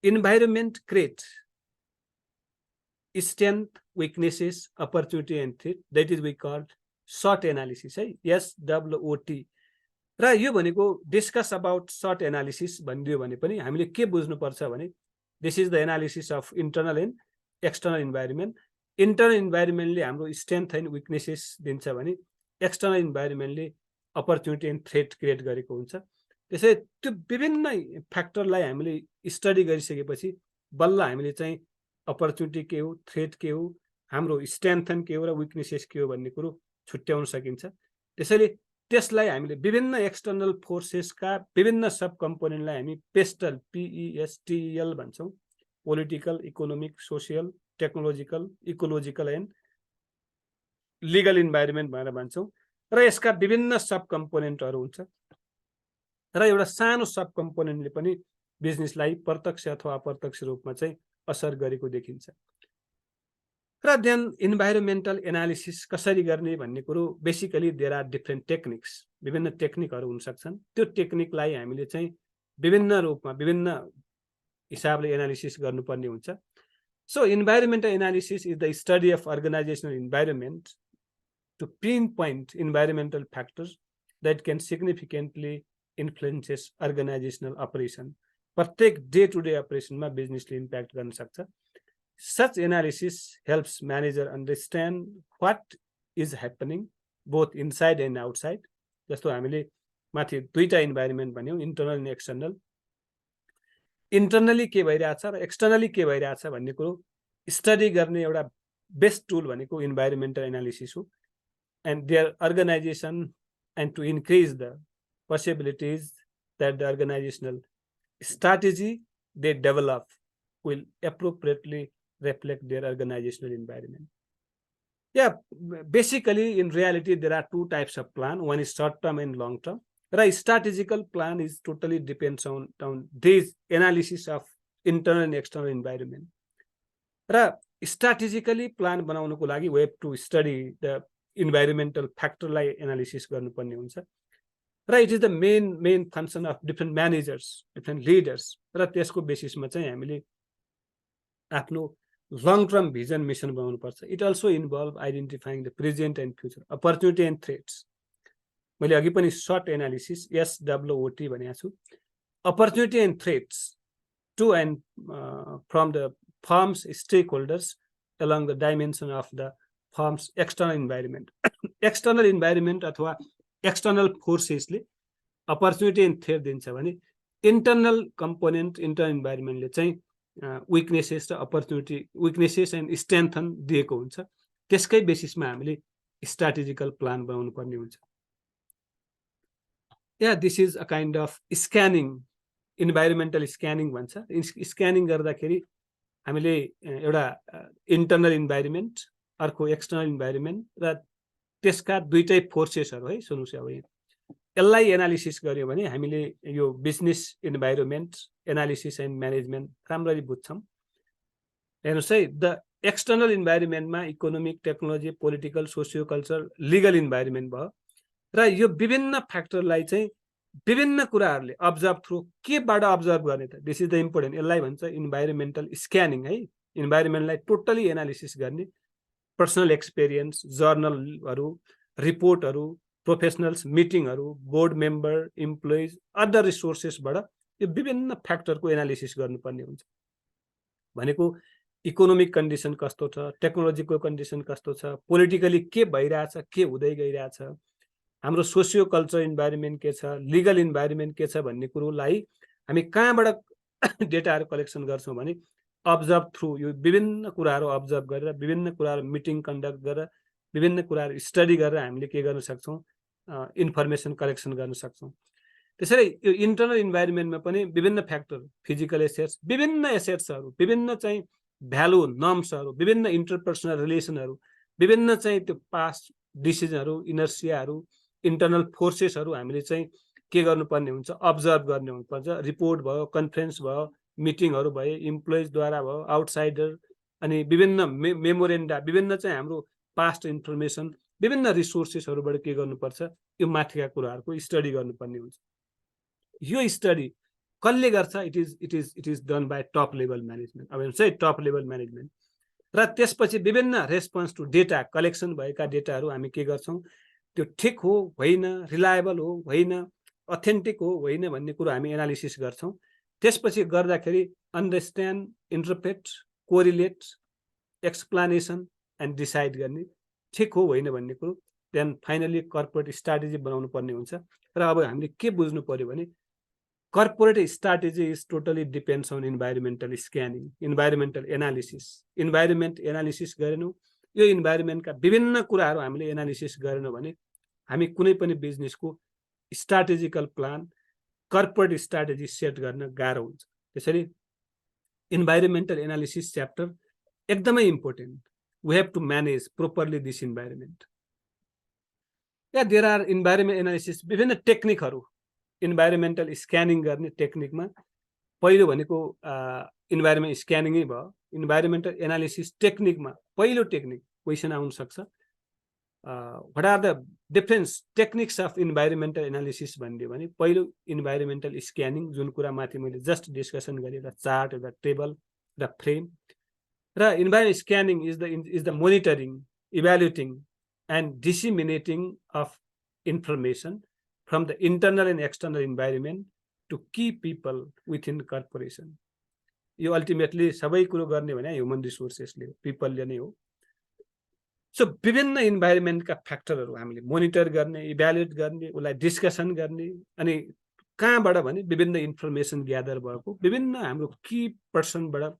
environment create strength, weaknesses, opportunity and threat, that is we call SWOT analysis है, SWOT. र यो भनेको डिस्कस अबाउट सर्ट एनालिसिस भनिदियो भने पनि हामीले के बुझ्नुपर्छ भने this is the analysis of internal and external environment. Internal इन्भाइरोमेन्टले हाम्रो स्ट्रेन्थ एन्ड विकनेसेस दिन्छ भने एक्सटर्नल इन्भाइरोमेन्टले अपर्च्युनिटी एन्ड थ्रेट क्रिएट गरेको हुन्छ. त्यसै त्यो विभिन्न फ्याक्टरलाई हामीले स्टडी गरिसकेपछि बल्ल हामीले चाहिँ अपर्च्युनिटी के हो, थ्रेट के हो, हाम्रो स्ट्रेन्थ के हो र विकनेसेस के हो भन्ने कुरो छुट्याउन सकिन्छ. त्यसैले त्यसलाई हामीले विभिन्न एक्सटर्नल फोर्सेसका विभिन्न सब कम्पोनेन्टलाई हामी पेस्टल PESTEL भन्छौँ. Political, economic, social, technological, ecological and legal environment भनेर भन्छौँ. र यसका विभिन्न सब कम्पोनेन्टहरू हुन्छ र एउटा सानो सब कम्पोनेन्टले पनि बिजनेसलाई प्रत्यक्ष अथवा अप्रत्यक्ष रूपमा चाहिँ असर गरेको देखिन्छ. र देन इन्भाइरोमेन्टल एनालिसिस कसरी गर्ने भन्ने कुरो basically there are different techniques, विभिन्न टेक्निकहरू हुन सक्छन्. त्यो टेक्निकलाई हामीले चाहिँ विभिन्न रूपमा विभिन्न हिसाबले एनालिसिस गर्नुपर्ने हुन्छ. So environmental analysis is the study of organisational environment to pinpoint environmental factors that can significantly influences organisational operation. प्रत्येक डे टु डे अपरेसनमा बिजनेसले इम्प्याक्ट गर्न सक्छ. Such analysis helps manager understand what is happening both inside and outside. जस्तो हामीले माथि दुईटा environment भन्यौँ, इन्टरनल एन्ड एक्सटर्नल. इन्टरनली के भइरहेछ र एक्सटर्नली के भइरहेछ भन्ने कुरो स्टडी गर्ने एउटा बेस्ट टुल भनेको इन्भाइरोमेन्टल एनालिसिस हो. And there organisation and to increase the possibilities that the organisational strategy, process, and activities will be implemented. र यसका विभिन्न सब कम्पोनेन्टहरू हुन्छ र यसका विभिन्न सब कम्पोनेन्टले they develop will appropriately reflect their organizational environment. Yeah, basically in reality there are two types of plan. One is short term and long term. Right, strategical plan is totally depends on this analysis of internal and external environment. र strategically plan बनाउनको लागि we have to study the environmental फ्याक्टरलाई analysis गर्नुपर्ने हुन्छ र it is the main function of different managers different leaders र त्यसको बेसिसमा चाहिँ हामीले आफ्नो लङ टर्म भिजन मिसन बनाउनुपर्छ it also involve identifying the present and future opportunity and threats मैले अघि पनि सर्ट एनालिसिस SWOT भनेको छु opportunity and threats to and from the firms stakeholders along the dimension of the firm's external environment. External environment अथवा external forces ले opportunity and threat दिन्छ भने internal component internal environment ले चाहिँ weaknesses र opportunity weaknesses and strengthen दिएको हुन्छ त्यसकै बेसिसमा हामीले strategical plan बनाउनु पर्ने हुन्छ. Yeah, this is a kind of scanning environmental scanning भन्छ scanning गर्दाखेरि हामीले एउटा इन्टरनल इन्भाइरोमेन्ट अर्को एक्सटर्नल इन्भाइरोमेन्ट र त्यसका दुईटै फोर्सेसहरु है सुन्नुस् अब यसलाई एनालिसिस गर्यो भने हामीले यो business environment analysis and management राम्ररी बुझ्छौं हेर्नुस् है द एक्सटर्नल इन्भाइरोमेन्टमा economic technology political socio culture legal environment भयो र यो विभिन्न फ्याक्टरलाई चाहिँ विभिन्न कुराहरुले अब्जर्भ थ्रु केबाट अब्जर्भ गर्ने त दिस इज द इम्पोर्टेन्ट यसलाई भन्छ इन्भाइरोमेन्टल स्क्यानिङ है इन्भाइरोमेन्टलाई टोटली एनालिसिस गर्ने पर्सनल एक्सपिरियन्स जर्नलहरु रिपोर्टहरु प्रोफेसनल्स मिटिङहरु बोर्ड मेम्बर इम्प्लोइज अदर रिसोर्सेसबाट यो विभिन्न फ्याक्टरको एनालिसिस गर्नुपर्ने हुन्छ भनेको इकोनोमिक कन्डिसन कस्तो छ टेक्नोलोजीको कन्डिसन कस्तो छ पोलिटिकली के भइराछ के हुँदै गइराछ हाम्रो सोसियो कल्चर इन्भाइरोमेन्ट के छ लिगल इन्भाइरोमेन्ट के छ भन्ने कुरोलाई हामी कहाँबाट डेटाहरु कलेक्सन गर्छौं भने अब्जर्भ थ्रु यो विभिन्न कुराहरु अब्जर्भ गरेर विभिन्न कुराहरु मिटिङ कन्डक्ट गरेर विभिन्न कुराहरु स्टडी गरेर हामीले के गर्न सक्छौं इन्फर्मेसन कलेक्सन गर्न सक्छौं त्यसैले यो इन्टरनल इन्भाइरोमेन्टमा पनि विभिन्न फ्याक्टर फिजिकल एसेट्स विभिन्न एसेट्सहरु विभिन्न चाहिँ भ्यालु नर्म्सहरु विभिन्न इन्टरपर्सनल रिलेसनहरु विभिन्न चाहिँ त्यो पास्ट डिसिजनहरु इनर्सियाहरु इन्टरनल फोर्सेसहरु हामीले चाहिँ के गर्नुपर्ने हुन्छ अब्जर्भ गर्ने हुन्छ रिपोर्ट भयो कन्फरेन्स भयो मिटिङहरु भए इम्प्लोइज द्वारा भयो आउटसाइडर अनि विभिन्न मेमोरेन्डा विभिन्न चाहिँ हाम्रो पास्ट इन्फर्मेसन विभिन्न रिसोर्सेसहरुबाट के गर्नुपर्छ यो माथिका कुराहरुको स्टडी गर्नुपर्ने हुन्छ यो स्टडी कसले गर्छ it is done by top level management अब हेर्नुस् है टप लेभल म्यानेजमेन्ट र त्यसपछि विभिन्न रेस्पोन्स टु डेटा कलेक्सन भएका डेटाहरु हामी के गर्छौं त्यो ठीक हो होइन रिलायबल हो होइन अथेन्टिक हो होइन भन्ने कुरा हामी एनालिसिस गर्छौं त्यसपछि गर्दाखेरि understand interpret correlate explanation and decide गर्ने ठीक हो होइन भन्ने कुरो देन फाइनली कर्पोरेट स्ट्र्याटेजी बनाउनु पर्ने हुन्छ र अब हामीले के बुझ्नु पर्यो भने corporate strategy is totally depends on environmental scanning environmental analysis environment analysis गरेनौं यो इन्भाइरोमेन्टका विभिन्न कुराहरु हामीले एनालिसिस गरेनौं भने हामी कुनै पनि बिजनेसको strategical plan corporate strategy set गर्न गाह्रो हुन्छ त्यसैले इन्भाइरोमेन्टल एनालिसिस च्याप्टर एकदमै important we have to manage properly this environment या देयर आर इन्भाइरोमेन्ट एनालिसिस विभिन्न टेक्निकहरु इन्भाइरोमेन्टल स्क्यानिङ गर्ने टेक्निकमा पहिलो भनेको इन्भाइरोमेन्ट स्क्यानिङै भयो इन्भाइरोमेन्टल एनालिसिस टेक्निकमा पहिलो टेक्निक क्वेशन आउन सक्छ what are the difference techniques of environmental analysis भन्ने भने पहिलो इन्भाइरोमेन्टल स्क्यानिङ जुन कुरा माथि मैले जस्ट डिस्कसन गरे एउटा चार्ट एउटा टेबल र फ्रेम र environment scanning is the monitoring evaluating and disseminating of information from the internal and external environment to key people within corporation. यो अल्टिमेटली सबै कुरो गर्ने भने ह्युमन रिसोर्सेसले पिपलले नै हो सो विभिन्न इन्भाइरोमेन्टका फ्याक्टरहरु हामीले मोनिटर गर्ने इभ्यालुएट गर्ने उलाई डिस्कसन गर्ने अनि कहाँबाट भने विभिन्न इन्फर्मेसन ग्यादर भएको विभिन्न हाम्रो की पर्सनबाट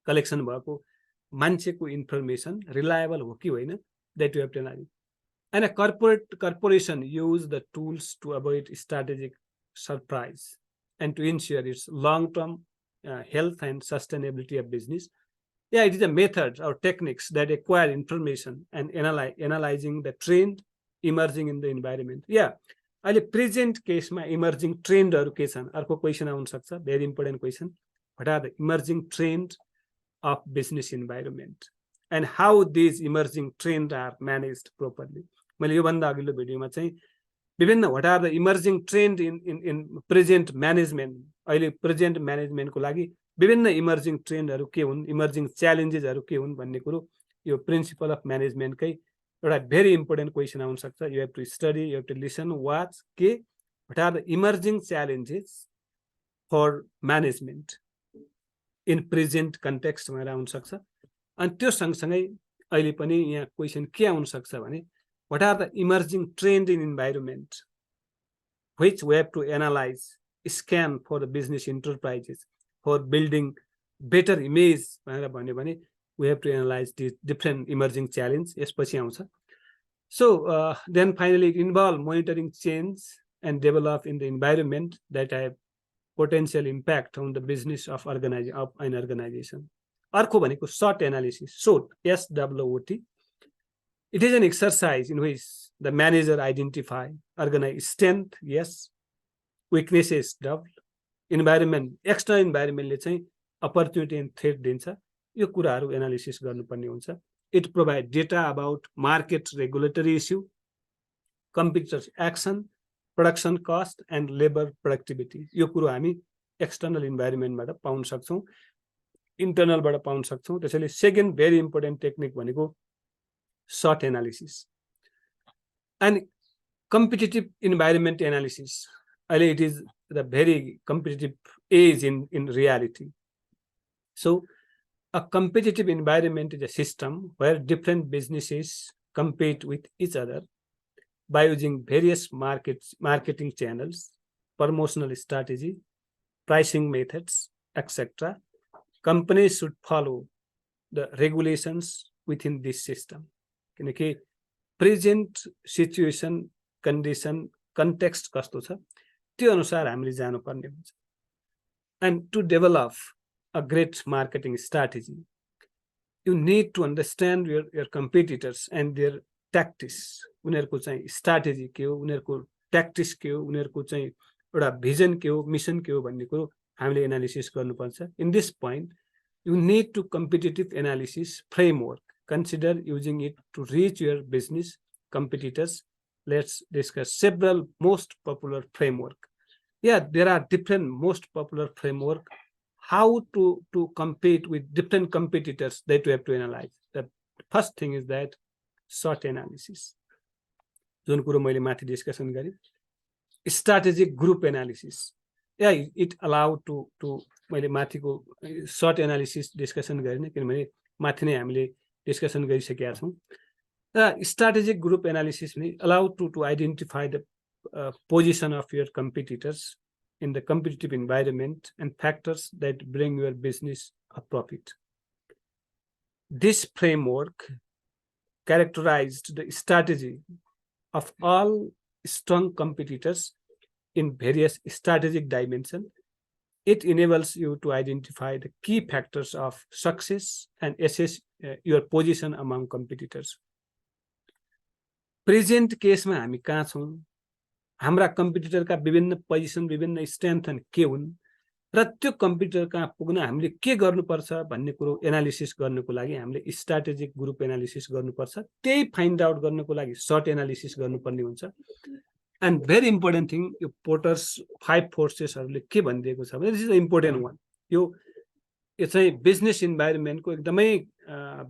कलेक्सन भएको मान्छेको इन्फर्मेसन रिलायबल हो कि होइन that you have to analyse And a corporation use the tools to avoid strategic surprise and to ensure its long-term health and sustainability of business. Yeah, it is a method or techniques that acquire information and analyzing the trend emerging in the environment. Yeah, अहिले present केसमा emerging ट्रेन्डहरू के छन् अर्को question आउन सक्छ very important question what are the emerging trend of business environment and how these emerging trend are managed properly मैले योभन्दा अघिल्लो भिडियोमा चाहिँ विभिन्न what are the emerging trend in present management अहिले प्रेजेन्ट म्यानेजमेन्टको लागि विभिन्न इमर्जिङ ट्रेन्डहरू के हुन् इमर्जिङ च्यालेन्जेसहरू के हुन् भन्ने कुरो यो प्रिन्सिपल अफ म्यानेजमेन्टकै एउटा भेरी इम्पोर्टेन्ट क्वेसन आउन सक्छ you have to study you have to listen watch के what are the emerging challenges for management in present context भनेर आउन सक्छ अनि त्यो सँगसँगै अहिले पनि यहाँ क्वेसन के आउन सक्छ भने what are the emerging trend in environment which we have to analyse scan for the business enterprises for building better image भनेर भन्यो भने we have to analyze the different emerging challenge यसपछि आउँछ so then finally it involve monitoring change and develop in the environment that have potential impact on the business of an organization अर्को भनेको SWOT analysis SWOT it is an exercise in which the manager identify organize strength yes weaknesses double environment external environment ले चाहिँ opportunity and threat दिन्छ यो कुराहरू analysis गर्नुपर्ने हुन्छ it provide data about market regulatory issue competitors action production cost and labour productivity यो कुरो हामी एक्सटर्नल इन्भाइरोमेन्टबाट पाउन सक्छौँ इन्टर्नलबाट पाउन सक्छौँ त्यसैले सेकेन्ड भेरी इम्पोर्टेन्ट टेक्निक भनेको SWOT analysis and competitive environment analysis अहिले it is the very competitive edge in reality so a competitive environment is a system where different businesses compete with each other by using various marketing channels, promotional strategy, pricing methods, etc. Companies should follow the regulations within this system. किनकि present situation, condition, context कस्तो छ त्यो अनुसार हामीले जानुपर्ने हुन्छ. And to develop a great marketing strategy, you need to understand your competitors and their tactics. उनीहरूको चाहिँ strategy के हो उनीहरूको tactics के हो उनीहरूको चाहिँ एउटा vision के हो mission के हो भन्ने कुरो हामीले एनालिसिस गर्नुपर्छ. In this point, you need to competitive analysis framework. Consider using it to reach your business competitors. Let's discuss several most popular framework. Yeah, there are different most popular framework. How to compete with different competitors that we have to analyze. The first thing is that SWOT analysis. जुन कुरो मैले माथि discussion गरेँ strategic group analysis. Yeah, it allowed to मैले माथिको SWOT analysis discussion गरेन किनभने माथि नै हामीले डिस्कसन गरिसकेका छौँ. Strategic group analysis may allow to identify the position of your competitors in the competitive environment and factors that bring your business a profit. This framework characterized the strategy of all strong competitors in various strategic dimensions. It enables you to identify the key factors of success and assess your position among competitors. Present case मा हामी कहाँ छौं हाम्रा कम्पिटिटरका विभिन्न position विभिन्न strength के हुन् र त्यो कम्पिटिटर कहाँ पुग्न हामीले के गर्नुपर्छ भन्ने कुरो एनालिसिस गर्नको लागि हामीले स्ट्र्याटेजिक ग्रुप एनालिसिस गर्नुपर्छ. त्यही फाइन्ड आउट गर्नको लागि SWOT एनालिसिस गर्नुपर्ने हुन्छ. एन्ड भेरी इम्पोर्टेन्ट थिङ यो पोर्टर्स 5 फोर्सेसहरूले के भनिदिएको छ भने this is a important one. यो चाहिँ बिजनेस इन्भाइरोमेन्टको एकदमै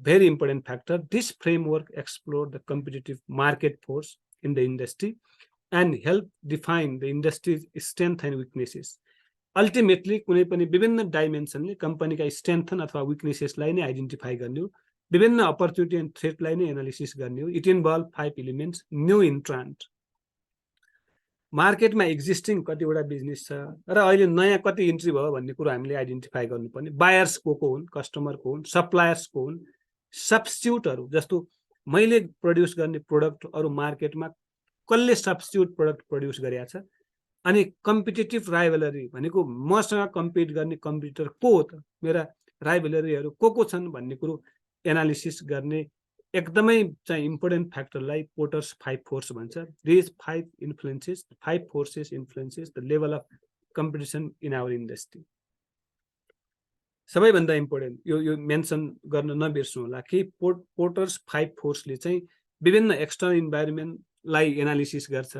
very important factor. This framework explore the competitive market force in the industry and help define the industry's strength and weaknesses. Ultimately, कुनै पनि विभिन्न डाइमेन्सनले कम्पनीका स्ट्रेन्थ अथवा विकनेसेसलाई नै आइडेन्टिफाई गर्ने हो विभिन्न अपर्च्युनिटी एन्ड थ्रेटलाई नै एनालिसिस गर्ने हो. It involve 5 elements. न्यू इन्ट्रान्ट मार्केटमा एक्जिस्टिङ कतिवटा बिजनेस छ र अहिले नयाँ कति इन्ट्री भयो भन्ने कुरो हामीले आइडेन्टिफाई गर्नुपर्ने. बायर्स को हुन् कस्टमर को हुन् सप्लायर्स को हुन् सब्स्टिट्युटहरू जस्तो मैले प्रड्युस गर्ने प्रोडक्ट अरू मार्केटमा कसले सब्स्टिट्युट प्रोडक्ट प्रड्युस गरेको छ अनि कम्पिटिटिभ राइभलरी भनेको मसँग कम्पिट गर्ने कम्पिटिटर को हो त, मेरा राइभलरीहरू को छन् भन्ने कुरो एनालिसिस गर्ने एकदमै चाहिँ इम्पोर्टेन्ट फ्याक्टरलाई पोर्टर्स 5 फोर्स भन्छ। This 5 influences, 5 forces influences the level of competition in our industry. सबैभन्दा इम्पोर्टेन्ट यो मेन्सन गर्न नबिर्सनु होला कि पोर्टर्स 5 फोर्सले चाहिँ विभिन्न एक्सटर्नल इन्भाइरोमेन्टलाई एनालिसिस गर्छ,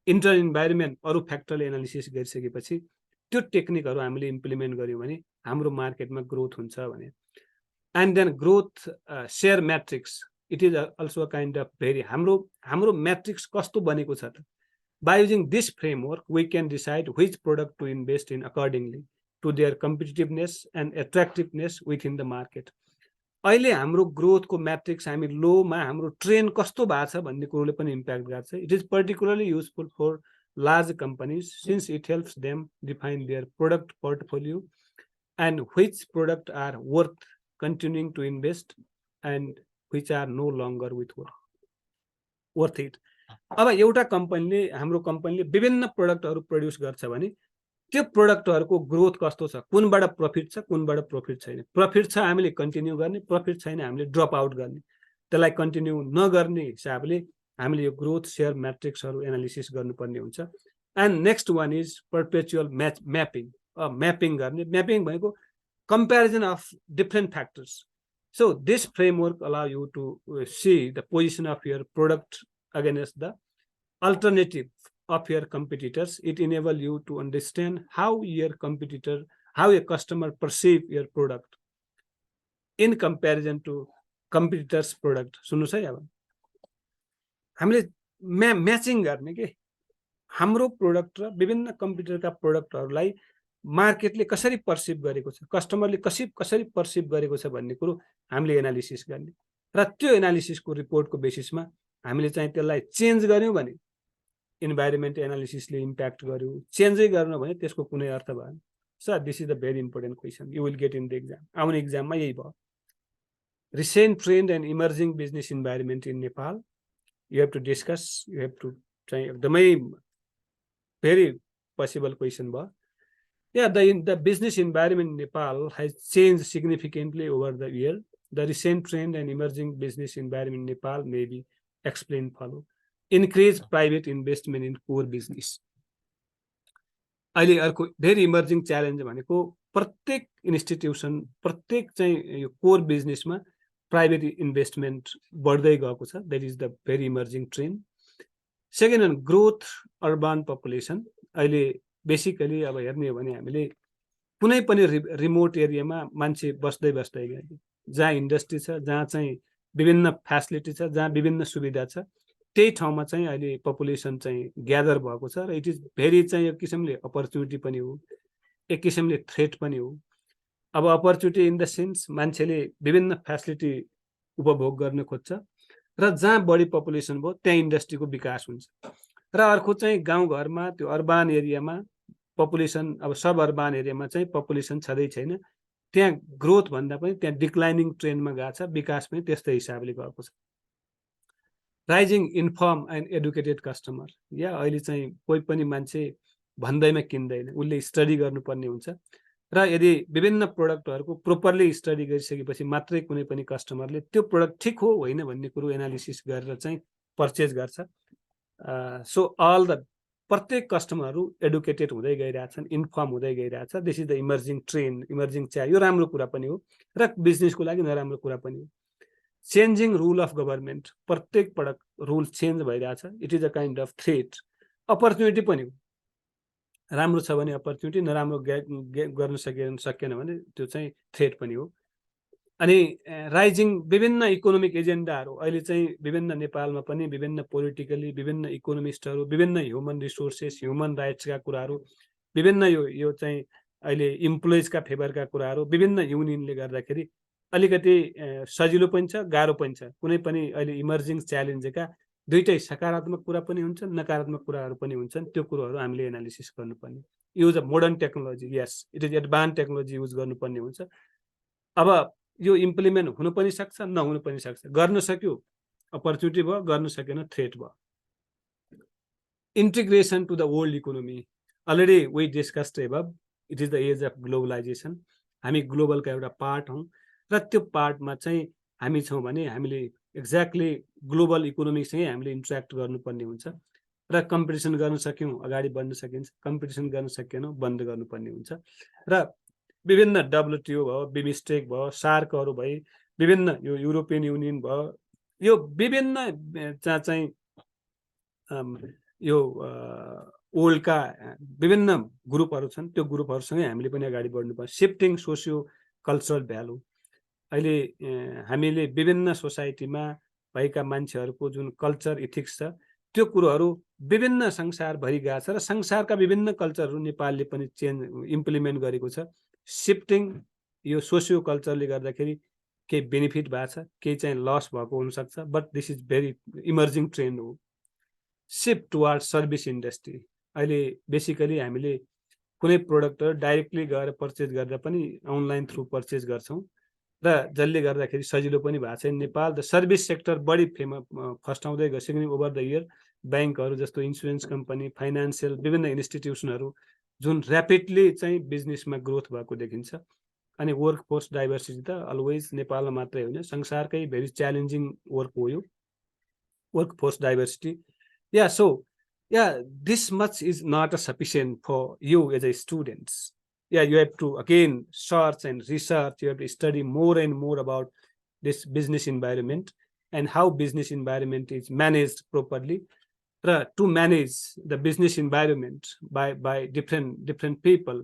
इन्टर इन्भाइरोमेन्ट अरू फ्याक्टरले एनालिसिस गरिसकेपछि त्यो टेक्निकहरू हामीले इम्प्लिमेन्ट गर्यौँ भने हाम्रो मार्केटमा ग्रोथ हुन्छ भने। And then growth share matrix, it is also a kind of very हाम्रो म्याट्रिक्स कस्तो बनेको छ त। By using this framework we can decide which product to invest in accordingly to their competitiveness and attractiveness within the market. अहिले हाम्रो ग्रोथको matrix हामी लोमा हाम्रो ट्रेन्ड कस्तो भएको छ भन्ने कुरोले पनि इम्प्याक्ट गर्छ। It is particularly useful for large companies since it helps them define their product portfolio and which product are worth continuing to invest and which are no longer worth it. अब एउटा कम्पनीले, हाम्रो कम्पनीले विभिन्न प्रोडक्टहरू produce गर्छ भने त्यो प्रोडक्टहरूको ग्रोथ कस्तो छ, कुनबाट प्रफिट छ, कुनबाट प्रफिट छैन। प्रफिट छ हामीले कन्टिन्यू गर्ने, प्रफिट छैन हामीले ड्रप आउट गर्ने। त्यसलाई कन्टिन्यू नगर्ने हिसाबले हामीले यो ग्रोथ सेयर म्याट्रिक्सहरू एनालिसिस गर्नुपर्ने हुन्छ। And next one is perpetual mapping. Mapping गर्ने, म्यापिङ भनेको comparison of different factors. So this framework allow you to see the position of your product against the alternative of your competitors. It enable you to understand how your competitor, how a customer perceive your product in comparison to competitors product. सुन्नुस् है, अब हामीले matching गर्ने के हाम्रो product र विभिन्न कम्पिटिटरका प्रोडक्टहरूलाई मार्केटले कसरी पर्सिभ गरेको छ, कस्टमरले कसरी पर्सिभ गरेको छ भन्ने कुरो हामीले एनालिसिस गर्ने र त्यो एनालिसिसको रिपोर्टको बेसिसमा हामीले चाहिँ त्यसलाई चेन्ज गर्यौँ भने इन्भाइरोमेन्ट एनालिसिसले इम्प्याक्ट गर्यो, चेन्जै गर्नु भने त्यसको कुनै अर्थ भएन। So this is the very important question you will get in the exam. आउने एक्जाममा यही भयो। Recent trend and emerging business environment in Nepal you have to discuss, you have to चाहिँ एकदमै भेरी पोसिबल क्वेसन भयो। Yeah, the business environment in Nepal has changed significantly over the year. The recent trend and emerging business environment in Nepal may be explained follow. Increased private investment in core business. अहिले अर्को धेरै emerging challenge भनेको प्रत्येक institution, प्रत्येक चाहिँ यो core बिजनेसमा private investment बढ्दै गएको छ। That is the very emerging trend. Second one growth urban population. अहिले बेसिकली अब हेर्ने हो भने हामीले कुनै पनि रिमोट एरियामा मान्छे बस्दै गए, जहाँ इन्डस्ट्री छ, जहाँ चाहिँ विभिन्न फ्यासिलिटी छ, जहाँ विभिन्न सुविधा छ, त्यही ठाउँमा चाहिँ अहिले पपुलेसन चाहिँ ग्यादर भएको छ र इट इज भेरी चाहिँ एक किसिमले अपर्च्युनिटी पनि हो, एक किसिमले थ्रेट पनि हो। अब अपर्च्युनिटी इन द सेन्स मान्छेले विभिन्न फ्यासिलिटी उपभोग गर्न खोज्छ र जहाँ बढी पपुलेसन भयो त्यहाँ इन्डस्ट्रीको विकास हुन्छ। र अर्को चाहिँ गाउँघरमा त्यो अर्बान एरियामा पपुलेसन, अब सब अर्बान एरियामा चाहिँ पपुलेसन छँदै छैन, त्यहाँ ग्रोथ भन्दा पनि त्यहाँ डिक्लाइनिङ ट्रेन्डमा गएको छ, विकास पनि त्यस्तै हिसाबले गएको छ। Rising inform and educated customer. या अहिले चाहिँ कोही पनि मान्छे भन्दैमा किन्दैन, उसले स्टडी गर्नुपर्ने हुन्छ र यदि विभिन्न प्रोडक्टहरूको प्रोपरली स्टडी गरिसकेपछि मात्रै कुनै पनि कस्टमरले त्यो प्रोडक्ट ठिक हो होइन भन्ने कुरो एनालिसिस गरेर चाहिँ पर्चेज गर्छ। सो अल द प्रत्येक कस्टमरहरू एडुकेटेड हुँदै गइरहेछन्, इन्फर्म हुँदै गइरहेछ। This is the emerging trend, emerging यो राम्रो कुरा पनि हो र बिजनेसको लागि नराम्रो कुरा पनि हो। Changing rule of government. प्रत्येक पटक रुल चेन्ज भइरहेछ। It is a kind of threat. Opportunity पनि हो, राम्रो छ भने अपर्च्युनिटी, नराम्रो गर्न सकेन भने त्यो चाहिँ थ्रेट पनि हो। अनि राइजिङ विभिन्न इकोनोमिक एजेन्डाहरू अहिले चाहिँ विभिन्न नेपालमा पनि विभिन्न पोलिटिकली विभिन्न इकोनोमिस्टहरू, विभिन्न ह्युमन रिसोर्सेस, ह्युमन राइट्सका कुराहरू, विभिन्न यो चाहिँ अहिले इम्प्लोइजका फेभरका कुराहरू विभिन्न युनियनले गर्दाखेरि अलिकति सजिलो पनि छ, गाह्रो पनि छ। कुनै पनि अहिले इमर्जिङ च्यालेन्जका दुईटै सकारात्मक कुरा पनि हुन्छन्, नकारात्मक कुराहरू पनि हुन्छन्। त्यो कुरोहरू हामीले एनालिसिस गर्नुपर्ने। Use of modern technology, yes it is advance technology use गर्नुपर्ने हुन्छ। अब यो इम्प्लिमेन्ट हुनु पनि सक्छ, नहुनु पनि सक्छ। गर्न सक्यो अपर्च्युनिटी भयो, गर्न सकेन थ्रेट भयो। Integration to the world economy. Already we discussed above, it is the age of globalisation. हामी ग्लोबलका एउटा पार्ट हौँ र त्यो पार्टमा चाहिँ हामी छौँ भने हामीले एक्ज्याक्टली ग्लोबल इकोनोमीसँगै हामीले इन्ट्र्याक्ट गर्नुपर्ने हुन्छ र कम्पिटिसन गर्न सक्यौँ अगाडि बढ्न सकिन्छ, कम्पिटिसन गर्न सकेनौँ बन्द गर्नुपर्ने हुन्छ। र विभिन्न डब्लुटिओ भयो, बिमस्टेक भयो, सार्कहरू भए, विभिन्न यो युरोपियन युनियन भयो, यो विभिन्न चाहिँ यो वर्ल्डका विभिन्न ग्रुपहरू छन्, त्यो ग्रुपहरूसँगै हामीले पनि अगाडि बढ्नुपर्छ। सिफ्टिङ सोसियो कल्चरल भ्यालु, अहिले हामीले विभिन्न सोसाइटीमा भएका मान्छेहरूको जुन कल्चर इथिक्स छ त्यो कुरोहरू विभिन्न संसारभरि गएको छ र संसारका विभिन्न कल्चरहरू नेपालले पनि इम्प्लिमेन्ट गरेको छ। सिफ्टिङ यो सोसियो कल्चरले गर्दाखेरि केही बेनिफिट भएको छ, केही चाहिँ लस भएको हुनसक्छ, but this is very emerging trend हो। सिफ्ट टुवार्ड सर्भिस इन्डस्ट्री, अहिले बेसिकली हामीले कुनै प्रोडक्टहरू डाइरेक्टली गएर पर्चेज गरेर पनि अनलाइन थ्रु पर्चेज गर्छौँ र जसले गर्दाखेरि सजिलो पनि भएको छ। नेपाल द सर्भिस सेक्टर बढी फस्टाउँदै गइसक्यो ओभर द इयर। ब्याङ्कहरू जस्तो इन्सुरेन्स कम्पनी, फाइनेन्सियल विभिन्न इन्स्टिट्युसनहरू जुन ऱ्यापिडली चाहिँ बिजनेसमा ग्रोथ भएको देखिन्छ। अनि वर्क फोर्स डाइभर्सिटी त अलवेज नेपालमा मात्रै होइन, संसारकै भेरी च्यालेन्जिङ वर्क हो यो work force diversity. Yeah, so yeah, this much is not sufficient for you as a students. Yeah, you have to again search and research. You have to study more and more about this business environment and how business environment is managed properly. To manage the business environment by different people,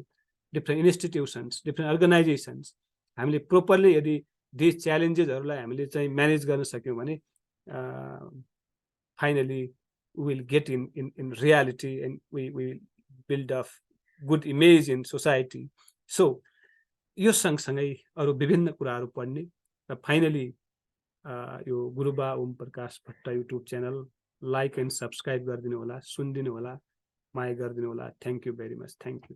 different institutions, different organizations, हामीले properly यदि these challengesहरूलाई हामीले चाहिँ manage गर्न सक्यौँ भने finally we will get in reality and we will build a good image in society. So यो सँगसँगै अरू विभिन्न कुराहरू पढ्ने र फाइनली यो Guruba Om Prakash Bhatt YouTube channel like and subscribe गरिदिनु होला, सुनिदिनु होला, माया गरिदिनु होला। Thank you very much. Thank you.